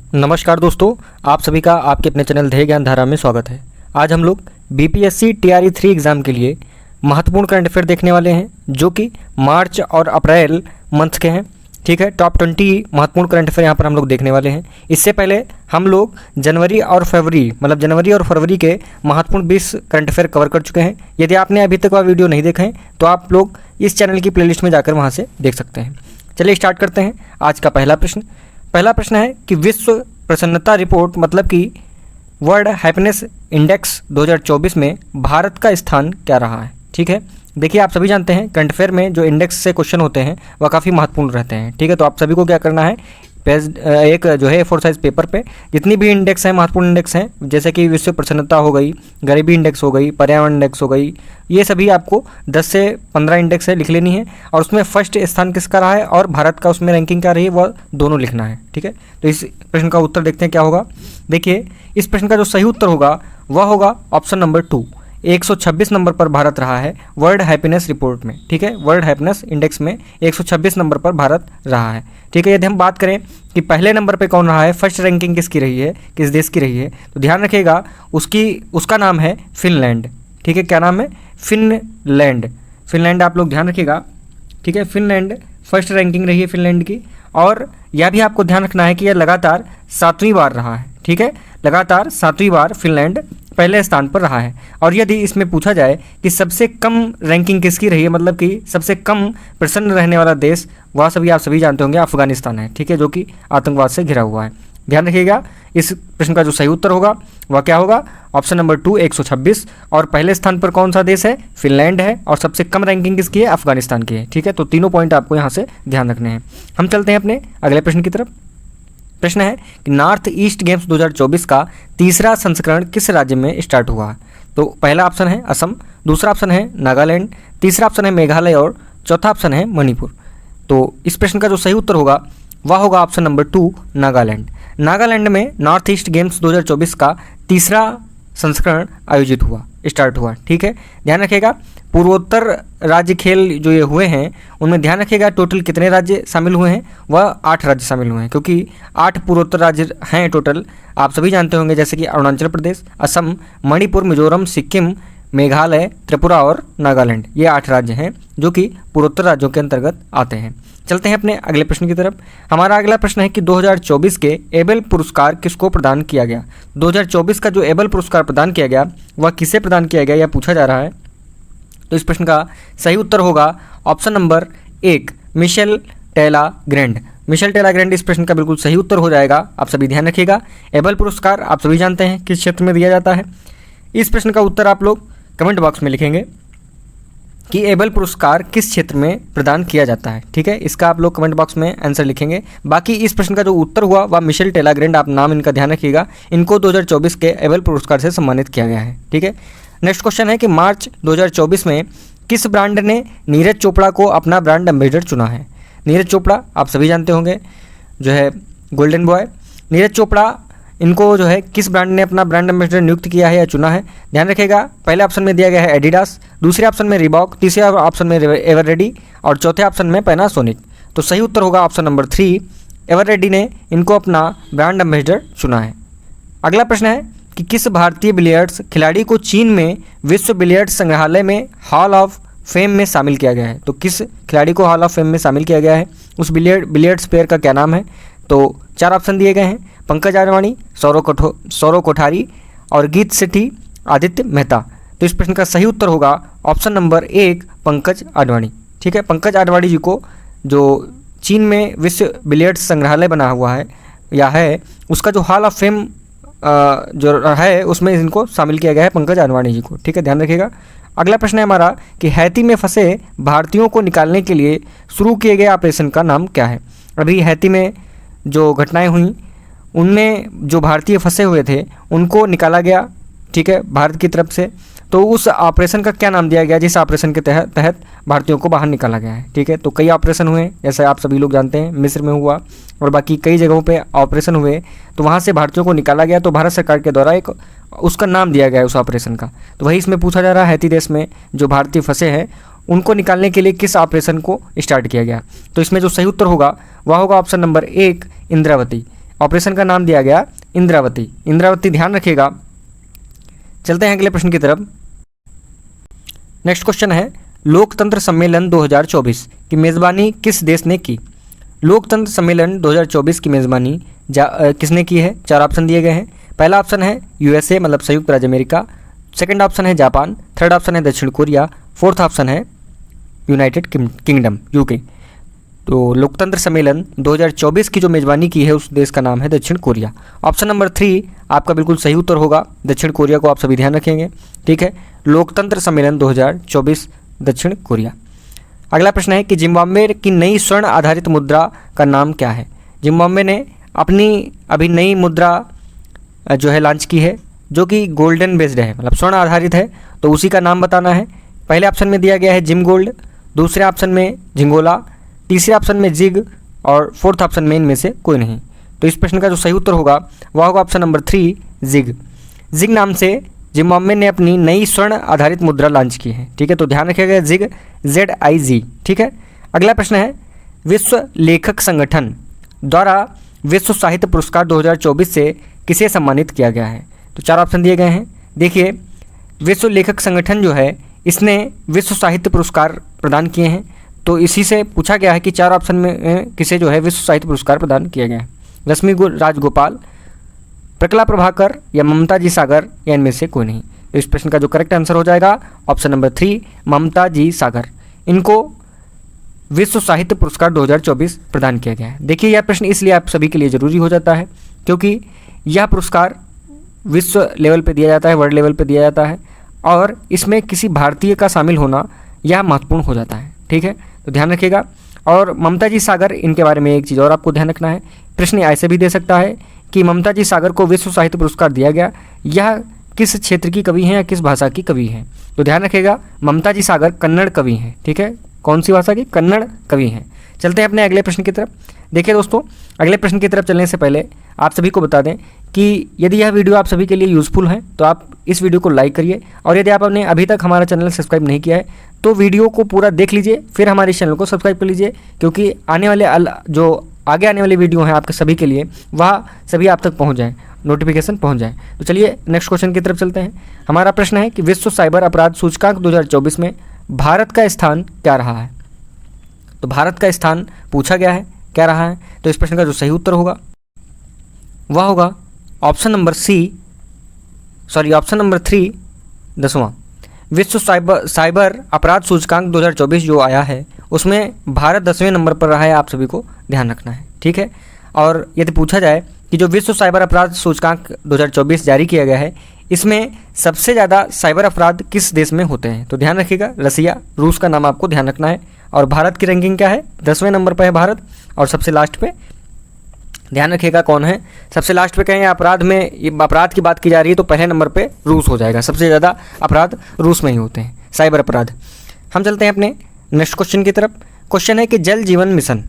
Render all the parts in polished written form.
नमस्कार दोस्तों, आप सभी का आपके अपने चैनल ध्येय ज्ञान धारा में स्वागत है। आज हम लोग बीपीएससी टीआरई 3 एग्ज़ाम के लिए महत्वपूर्ण करंट अफेयर देखने वाले हैं, जो कि मार्च और अप्रैल मंथ के हैं। ठीक है, टॉप 20 महत्वपूर्ण करंट अफेयर यहाँ पर हम लोग देखने वाले हैं। इससे पहले हम लोग जनवरी और फरवरी के महत्वपूर्ण 20 करंट अफेयर कवर कर चुके हैं। यदि आपने अभी तक वह वीडियो नहीं देखा है तो आप लोग इस चैनल की प्लेलिस्ट में जाकर वहाँ से देख सकते हैं। चलिए स्टार्ट करते हैं। आज का पहला प्रश्न है कि विश्व प्रसन्नता रिपोर्ट मतलब कि वर्ल्ड हैप्पीनेस इंडेक्स 2024 में भारत का स्थान क्या रहा है। ठीक है, देखिए आप सभी जानते हैं करंट अफेयर में जो इंडेक्स से क्वेश्चन होते हैं वह काफ़ी महत्वपूर्ण रहते हैं। ठीक है, तो आप सभी को क्या करना है, पेज एक जो है A4 साइज़ पेपर पे जितनी भी इंडेक्स हैं, महत्वपूर्ण इंडेक्स हैं, जैसे कि विश्व प्रसन्नता हो गई, गरीबी इंडेक्स हो गई, पर्यावरण इंडेक्स हो गई, ये सभी आपको 10 से 15 इंडेक्स है लिख लेनी है और उसमें फर्स्ट स्थान किसका रहा है और भारत का उसमें रैंकिंग क्या रही है वह दोनों लिखना है। ठीक है, तो इस प्रश्न का उत्तर देखते हैं क्या होगा। देखिए इस प्रश्न का जो सही उत्तर होगा वह होगा ऑप्शन नंबर 2। 126 नंबर पर भारत रहा है वर्ल्ड हैप्पीनेस रिपोर्ट में। ठीक है, वर्ल्ड हैप्पीनेस इंडेक्स में 126 नंबर पर भारत रहा है। ठीक है, यदि हम बात करें कि पहले नंबर पे कौन रहा है, फर्स्ट रैंकिंग किसकी रही है, किस देश की रही है, तो ध्यान रखिएगा उसका नाम है फिनलैंड। ठीक है, क्या नाम है, फिनलैंड आप लोग ध्यान रखिएगा। ठीक है, फिनलैंड फर्स्ट रैंकिंग रही है फिनलैंड की, और यह भी आपको ध्यान रखना है कि यह लगातार 7वीं बार रहा है। ठीक है, लगातार 7वीं बार फिनलैंड पहले स्थान पर रहा है। और यदि इसमें पूछा जाए कि सबसे कम रैंकिंग किसकी रही है, मतलब कि सबसे कम प्रसन्न रहने वाला देश, वह सभी आप सभी जानते होंगे अफगानिस्तान है। ठीक है, जो कि आतंकवाद से घिरा हुआ है। ध्यान रखिएगा इस प्रश्न का जो सही उत्तर होगा वह क्या होगा, ऑप्शन नंबर 2 126। और पहले स्थान पर कौन सा देश है, फिनलैंड है, और सबसे कम रैंकिंग किसकी है, अफगानिस्तान की है। ठीक है, तो तीनों पॉइंट आपको यहाँ से ध्यान रखने हैं। हम चलते हैं अपने अगले प्रश्न की तरफ। प्रश्न है कि नॉर्थ ईस्ट गेम्स 2024 का तीसरा संस्करण किस राज्य में स्टार्ट हुआ। तो पहला ऑप्शन है असम, दूसरा ऑप्शन है नागालैंड, तीसरा ऑप्शन है मेघालय और चौथा ऑप्शन है मणिपुर। तो इस प्रश्न का जो सही उत्तर होगा वह होगा ऑप्शन नंबर 2 नागालैंड में नॉर्थ ईस्ट गेम्स 2024 का तीसरा संस्करण आयोजित हुआ, स्टार्ट हुआ। ठीक है, ध्यान रखिएगा पूर्वोत्तर राज्य खेल जो ये हुए हैं उनमें ध्यान रखिएगा टोटल कितने राज्य शामिल हुए हैं, वह 8 राज्य शामिल हुए हैं, क्योंकि 8 पूर्वोत्तर राज्य हैं टोटल। आप सभी जानते होंगे जैसे कि अरुणाचल प्रदेश, असम, मणिपुर, मिजोरम, सिक्किम, मेघालय, त्रिपुरा और नागालैंड, ये 8 राज्य हैं जो कि पूर्वोत्तर राज्यों के अंतर्गत आते हैं। चलते हैं अपने अगले प्रश्न की तरफ। हमारा अगला प्रश्न है कि 2024 के एबेल पुरस्कार किसको प्रदान किया गया। 2024 का जो एबेल पुरस्कार प्रदान किया गया वह किसे प्रदान किया गया, यह पूछा जा रहा है। तो इस प्रश्न का सही उत्तर होगा ऑप्शन नंबर 1 मिशेल टेला ग्रैंड। इस प्रश्न का बिल्कुल सही उत्तर हो जाएगा। आप सभी ध्यान रखिएगा एबेल पुरस्कार आप सभी जानते हैं किस क्षेत्र में दिया जाता है। इस प्रश्न का उत्तर आप लोग कमेंट बॉक्स में लिखेंगे कि एबेल पुरस्कार किस क्षेत्र में प्रदान किया जाता है। ठीक है, इसका आप लोग कमेंट बॉक्स में आंसर लिखेंगे। बाकी इस प्रश्न का जो उत्तर हुआ वह मिशेल टेला ग्रैंड, आप नाम इनका ध्यान रखिएगा, इनको 2024 के एबेल पुरस्कार से सम्मानित किया गया है। ठीक है, नेक्स्ट क्वेश्चन है कि मार्च 2024 में किस ब्रांड ने नीरज चोपड़ा को अपना ब्रांड एम्बेसडर चुना है। नीरज चोपड़ा आप सभी जानते होंगे जो है गोल्डन बॉय, नीरज चोपड़ा इनको जो है किस ब्रांड ने अपना ब्रांड एम्बेसडर नियुक्त किया है या चुना है। ध्यान रखिएगा पहले ऑप्शन में दिया गया है एडिडास, दूसरे ऑप्शन में रिबॉक, तीसरे ऑप्शन में एवररेडी और चौथे ऑप्शन में पैनासोनिक। तो सही उत्तर होगा ऑप्शन नंबर 3 एवररेडी ने इनको अपना ब्रांड एम्बेसडर चुना है। अगला प्रश्न है कि किस भारतीय बिलियर्ड्स खिलाड़ी को चीन में विश्व बिलियर्ड्स संग्रहालय में हॉल ऑफ फेम में शामिल किया गया है। तो किस खिलाड़ी को हॉल ऑफ फेम में शामिल किया गया है, उस बिलियर्ड्स प्लेयर का क्या नाम है। तो 4 ऑप्शन दिए गए हैं, पंकज आडवाणी, सौरव कोठारी और गीत सेठी, आदित्य मेहता। तो इस प्रश्न का सही उत्तर होगा ऑप्शन नंबर 1 पंकज आडवाणी। ठीक है, पंकज आडवाणी जी को जो चीन में विश्व बिलियर्ड्स संग्रहालय बना हुआ है या है उसका जो हॉल ऑफ फेम जो है उसमें इनको शामिल किया गया है, पंकज आडवाणी जी को। ठीक है, ध्यान रखिएगा। अगला प्रश्न है हमारा कि हैती में फंसे भारतीयों को निकालने के लिए शुरू किए गए ऑपरेशन का नाम क्या है। अभी हैती में जो घटनाएं हुई उनमें जो भारतीय फंसे हुए थे उनको निकाला गया, ठीक है, भारत की तरफ से। तो उस ऑपरेशन का क्या नाम दिया गया जिस ऑपरेशन के तहत भारतीयों को बाहर निकाला गया है। ठीक है, तो कई ऑपरेशन हुए जैसे आप सभी लोग जानते हैं, मिस्र में हुआ और बाकी कई जगहों पे ऑपरेशन हुए, तो वहाँ से भारतीयों को निकाला गया। तो भारत सरकार के द्वारा एक उसका नाम दिया गया है उस ऑपरेशन का। तो वही इसमें पूछा जा रहा है हैती देश में जो भारतीय फंसे हैं उनको निकालने के लिए किस ऑपरेशन को स्टार्ट किया गया। तो इसमें जो सही उत्तर होगा वह होगा ऑप्शन नंबर 1 इंद्रावती। ऑपरेशन का नाम दिया गया इंद्रावती। इंद्रावती ध्यान रखिएगा। चलते हैं अगले प्रश्न की तरफ। नेक्स्ट क्वेश्चन है, लोकतंत्र सम्मेलन 2024 की मेज़बानी किस देश ने की? लोकतंत्र सम्मेलन 2024 की मेज़बानी किसने की है? 4 ऑप्शन दिए गए हैं। पहला ऑप्शन है यूएसए मतलब संयुक्त राज्य अमेरिका, सेकंड ऑप्शन है जापान, थर्ड ऑप्शन है दक्षिण कोरिया, फोर्थ ऑप्शन है यूनाइटेड किंगडम यूके। तो लोकतंत्र सम्मेलन 2024 की जो मेज़बानी की है उस देश का नाम है दक्षिण कोरिया। ऑप्शन नंबर 3 आपका बिल्कुल सही उत्तर होगा, दक्षिण कोरिया को आप सभी ध्यान रखेंगे। ठीक है, लोकतंत्र सम्मेलन 2024 दक्षिण कोरिया। अगला प्रश्न है कि जिम्बाब्वे की नई स्वर्ण आधारित मुद्रा का नाम क्या है? जिम्बाब्वे ने अपनी अभी नई मुद्रा जो है लॉन्च की है जो कि गोल्डन बेस्ड है, मतलब स्वर्ण आधारित है, तो उसी का नाम बताना है। पहले ऑप्शन में दिया गया है जिम गोल्ड, दूसरे ऑप्शन में झिंगोला, तीसरे ऑप्शन में जिग और फोर्थ ऑप्शन में इनमें से कोई नहीं। तो इस प्रश्न का जो सही उत्तर होगा वह होगा ऑप्शन नंबर 3 जिग। जिग नाम से जिम्बाब्वे ने अपनी नई स्वर्ण आधारित मुद्रा लॉन्च की है। ठीक है, तो ध्यान रखिएगा जिग ZIG। ठीक है, अगला प्रश्न है, विश्व लेखक संगठन द्वारा विश्व साहित्य पुरस्कार 2024 से किसे सम्मानित किया गया है? तो 4 ऑप्शन दिए गए हैं। देखिए, विश्व लेखक संगठन जो है इसने विश्व साहित्य पुरस्कार प्रदान किए हैं, तो इसी से पूछा गया है कि 4 ऑप्शन में किसे जो है विश्व साहित्य पुरस्कार प्रदान किया गया है? रश्मि राजगोपाल, प्रकला प्रभाकर या ममता जी सागर या इनमें से कोई नहीं। तो इस प्रश्न का जो करेक्ट आंसर हो जाएगा ऑप्शन नंबर 3 ममता जी सागर। इनको विश्व साहित्य पुरस्कार 2024 प्रदान किया गया है। देखिए, यह प्रश्न इसलिए आप सभी के लिए ज़रूरी हो जाता है क्योंकि यह पुरस्कार विश्व लेवल पे दिया जाता है, वर्ल्ड लेवल पे दिया जाता है, और इसमें किसी भारतीय का शामिल होना यह महत्वपूर्ण हो जाता है। ठीक है, तो ध्यान रखिएगा। और ममता जी सागर, इनके बारे में एक चीज़ और आपको ध्यान रखना है, प्रश्न ऐसे भी दे सकता है कि ममता जी सागर को विश्व साहित्य पुरस्कार दिया गया, यह किस क्षेत्र की कवि हैं या किस भाषा की कवि हैं? तो ध्यान रखिएगा, ममता जी सागर कन्नड़ कवि हैं। ठीक है, कौन सी भाषा की? कन्नड़ कवि हैं। चलते हैं अपने अगले प्रश्न की तरफ। देखिए दोस्तों, अगले प्रश्न की तरफ चलने से पहले आप सभी को बता दें कि यदि यह वीडियो आप सभी के लिए यूज़फुल है तो आप इस वीडियो को लाइक करिए, और यदि आपने अभी तक हमारा चैनल सब्सक्राइब नहीं किया है तो वीडियो को पूरा देख लीजिए, फिर हमारे चैनल को सब्सक्राइब कर लीजिए, क्योंकि आने वाले जो आगे आने वाली वीडियो हैं आपके सभी के लिए, वह सभी आप तक पहुँच जाएँ, नोटिफिकेशन पहुँच जाए। तो चलिए नेक्स्ट क्वेश्चन की तरफ चलते हैं। हमारा प्रश्न है कि विश्व साइबर अपराध सूचकांक 2024 में भारत का स्थान क्या रहा है? तो भारत का स्थान पूछा गया है, क्या रहा है? तो इस प्रश्न का जो सही उत्तर होगा वह होगा ऑप्शन नंबर 3 10वां। विश्व साइबर अपराध सूचकांक 2024 जो आया है उसमें भारत 10वें नंबर पर रहा है, आप सभी को ध्यान रखना है। ठीक है, और यदि पूछा जाए कि जो विश्व साइबर अपराध सूचकांक 2024 जारी किया गया है इसमें सबसे ज़्यादा साइबर अपराध किस देश में होते हैं? तो ध्यान रखिएगा, रसिया, रूस का नाम आपको ध्यान रखना है। और भारत की रैंकिंग क्या है? 10वें नंबर पर है भारत। और सबसे लास्ट पे ध्यान रखिएगा कौन है? सबसे लास्ट पे कहें अपराध में, अपराध की बात की जा रही है तो पहले नंबर पे रूस हो जाएगा। सबसे ज़्यादा अपराध रूस में ही होते हैं, साइबर अपराध। हम चलते हैं अपने नेक्स्ट क्वेश्चन की तरफ। क्वेश्चन है कि जल जीवन मिशन।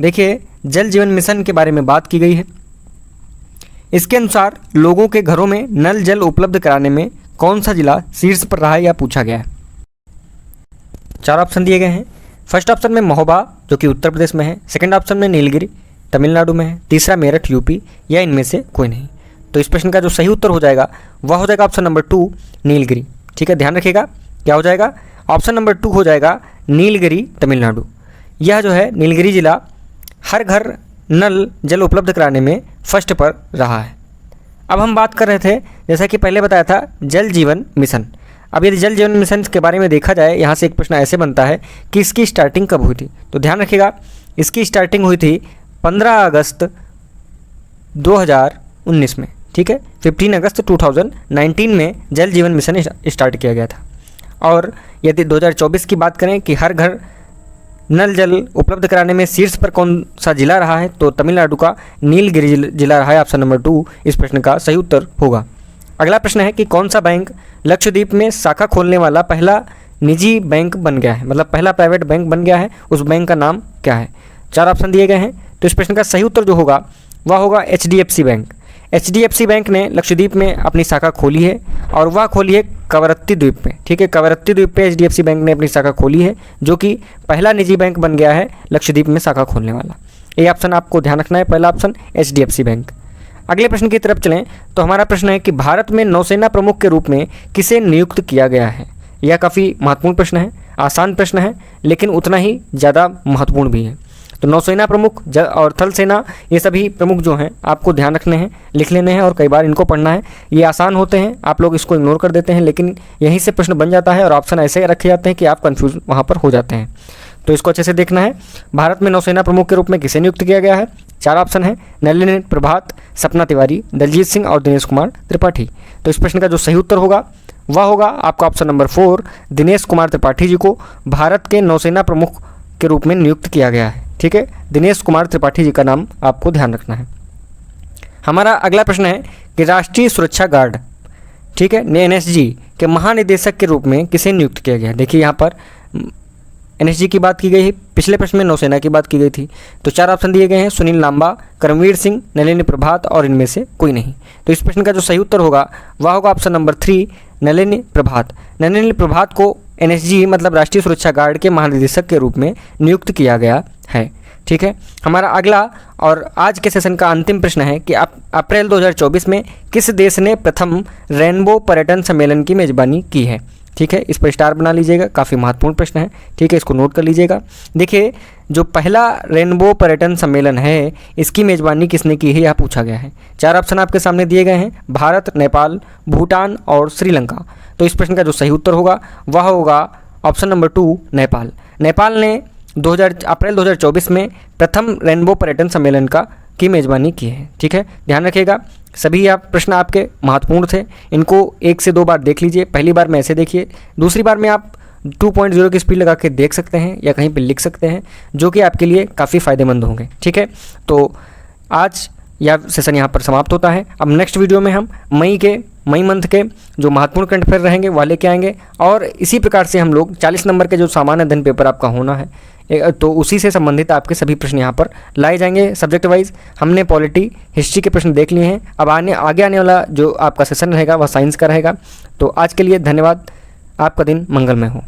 देखिए, जल जीवन मिशन के बारे में बात की गई है। इसके अनुसार लोगों के घरों में नल जल उपलब्ध कराने में कौन सा जिला शीर्ष पर रहा है या पूछा गया है? 4 ऑप्शन दिए गए हैं। फर्स्ट ऑप्शन में महोबा जो कि उत्तर प्रदेश में है, सेकंड ऑप्शन में नीलगिरी तमिलनाडु में है, तीसरा मेरठ यूपी, या इनमें से कोई नहीं। तो इस प्रश्न का जो सही उत्तर हो जाएगा वह हो जाएगा ऑप्शन नंबर 2 नीलगिरी। ठीक है, ध्यान रखिएगा क्या हो जाएगा? ऑप्शन नंबर 2 हो जाएगा नीलगिरी तमिलनाडु। यह जो है नीलगिरी जिला हर घर नल जल उपलब्ध कराने में फर्स्ट पर रहा है। अब हम बात कर रहे थे, जैसा कि पहले बताया था, जल जीवन मिशन। अब यदि जल जीवन मिशन के बारे में देखा जाए, यहाँ से एक प्रश्न ऐसे बनता है कि इसकी स्टार्टिंग कब हुई थी? तो ध्यान रखिएगा, इसकी स्टार्टिंग हुई थी 15 अगस्त 2019 में। ठीक है, 15 अगस्त 2019 में जल जीवन मिशन स्टार्ट किया गया था। और यदि 2024 की बात करें कि हर घर नल जल उपलब्ध कराने में शीर्ष पर कौन सा जिला रहा है, तो तमिलनाडु का नीलगिरी जिला रहा है। ऑप्शन नंबर 2 इस प्रश्न का सही उत्तर होगा। अगला प्रश्न है कि कौन सा बैंक लक्षद्वीप में शाखा खोलने वाला पहला निजी बैंक बन गया है, मतलब पहला प्राइवेट बैंक बन गया है, उस बैंक का नाम क्या है? 4 ऑप्शन दिए गए हैं। तो इस प्रश्न का सही उत्तर जो होगा वह होगा HDFC बैंक। HDFC बैंक ने लक्षद्वीप में अपनी शाखा खोली है, और वह खोली है कवरत्ती द्वीप पे। ठीक है, कवरत्ती द्वीप पे HDFC बैंक ने अपनी शाखा खोली है, जो कि पहला निजी बैंक बन गया है लक्षद्वीप में शाखा खोलने वाला। ये ऑप्शन आपको ध्यान रखना है, पहला ऑप्शन HDFC बैंक। अगले प्रश्न की तरफ चलें तो हमारा प्रश्न है कि भारत में नौसेना प्रमुख के रूप में किसे नियुक्त किया गया है। यह काफ़ी महत्वपूर्ण प्रश्न है, आसान प्रश्न है लेकिन उतना ही ज़्यादा महत्वपूर्ण भी है। तो नौसेना प्रमुख और थल सेना, ये सभी प्रमुख जो हैं आपको ध्यान रखने हैं, लिख लेने हैं और कई बार इनको पढ़ना है। ये आसान होते हैं, आप लोग इसको इग्नोर कर देते हैं, लेकिन यहीं से प्रश्न बन जाता है और ऑप्शन ऐसे रखे जाते हैं कि आप कंफ्यूज वहाँ पर हो जाते हैं। तो इसको अच्छे से देखना है। भारत में नौसेना प्रमुख के रूप में किसे नियुक्त किया गया है? 4 ऑप्शन है, नलिनी प्रभात, सपना तिवारी, दलजीत सिंह और दिनेश कुमार त्रिपाठी। तो इस प्रश्न का जो सही उत्तर होगा वह होगा आपका ऑप्शन नंबर 4, दिनेश कुमार त्रिपाठी जी को भारत के नौसेना प्रमुख के रूप में नियुक्त किया गया है। ठीक है, दिनेश कुमार त्रिपाठी जी का नाम आपको ध्यान रखना है। हमारा अगला प्रश्न है कि राष्ट्रीय सुरक्षा गार्ड, ठीक है, NSG के महानिदेशक के रूप में किसे नियुक्त किया गया है? देखिए यहाँ पर NSG की बात की गई है, पिछले प्रश्न में नौसेना की बात की गई थी। तो 4 ऑप्शन दिए गए हैं, सुनील लांबा, करमवीर सिंह, नलिनी प्रभात और इनमें से कोई नहीं। तो इस प्रश्न का जो सही उत्तर होगा वह होगा ऑप्शन नंबर 3, नलिनी प्रभात। नलिनी प्रभात को NSG मतलब राष्ट्रीय सुरक्षा गार्ड के महानिदेशक के रूप में नियुक्त किया गया है। ठीक है, हमारा अगला और आज के सेशन का अंतिम प्रश्न है कि अप्रैल 2024 में किस देश ने प्रथम रेनबो पर्यटन सम्मेलन की मेज़बानी की है? ठीक है, इस पर स्टार बना लीजिएगा, काफ़ी महत्वपूर्ण प्रश्न है। ठीक है, इसको नोट कर लीजिएगा। देखिए, जो पहला रेनबो पर्यटन सम्मेलन है इसकी मेज़बानी किसने की है यह पूछा गया है। 4 ऑप्शन आपके सामने दिए गए हैं, भारत, नेपाल, भूटान और श्रीलंका। तो इस प्रश्न का जो सही उत्तर होगा वह होगा ऑप्शन नंबर 2, नेपाल। नेपाल ने अप्रैल 2024 में प्रथम रेनबो पर्यटन सम्मेलन की मेज़बानी की है। ठीक है, ध्यान रखिएगा, सभी प्रश्न आपके महत्वपूर्ण थे, इनको 1 से 2 बार देख लीजिए। पहली बार में ऐसे देखिए, दूसरी बार में आप 2.0 की स्पीड लगा के देख सकते हैं या कहीं पे लिख सकते हैं, जो कि आपके लिए काफ़ी फ़ायदेमंद होंगे। ठीक है, तो आज यह सेशन यहाँ पर समाप्त होता है। अब नेक्स्ट वीडियो में हम मई मंथ के जो महत्वपूर्ण करंट अफेयर रहेंगे वह लेके आएंगे और इसी प्रकार से हम लोग 40 नंबर के जो सामान्य अध्ययन पेपर आपका होना है तो उसी से संबंधित आपके सभी प्रश्न यहाँ पर लाए जाएंगे सब्जेक्ट वाइज। हमने पॉलिटी, हिस्ट्री के प्रश्न देख लिए हैं, अब आगे आने वाला जो आपका सेशन रहेगा वह साइंस का रहेगा। तो आज के लिए धन्यवाद, आपका दिन मंगलमय हो।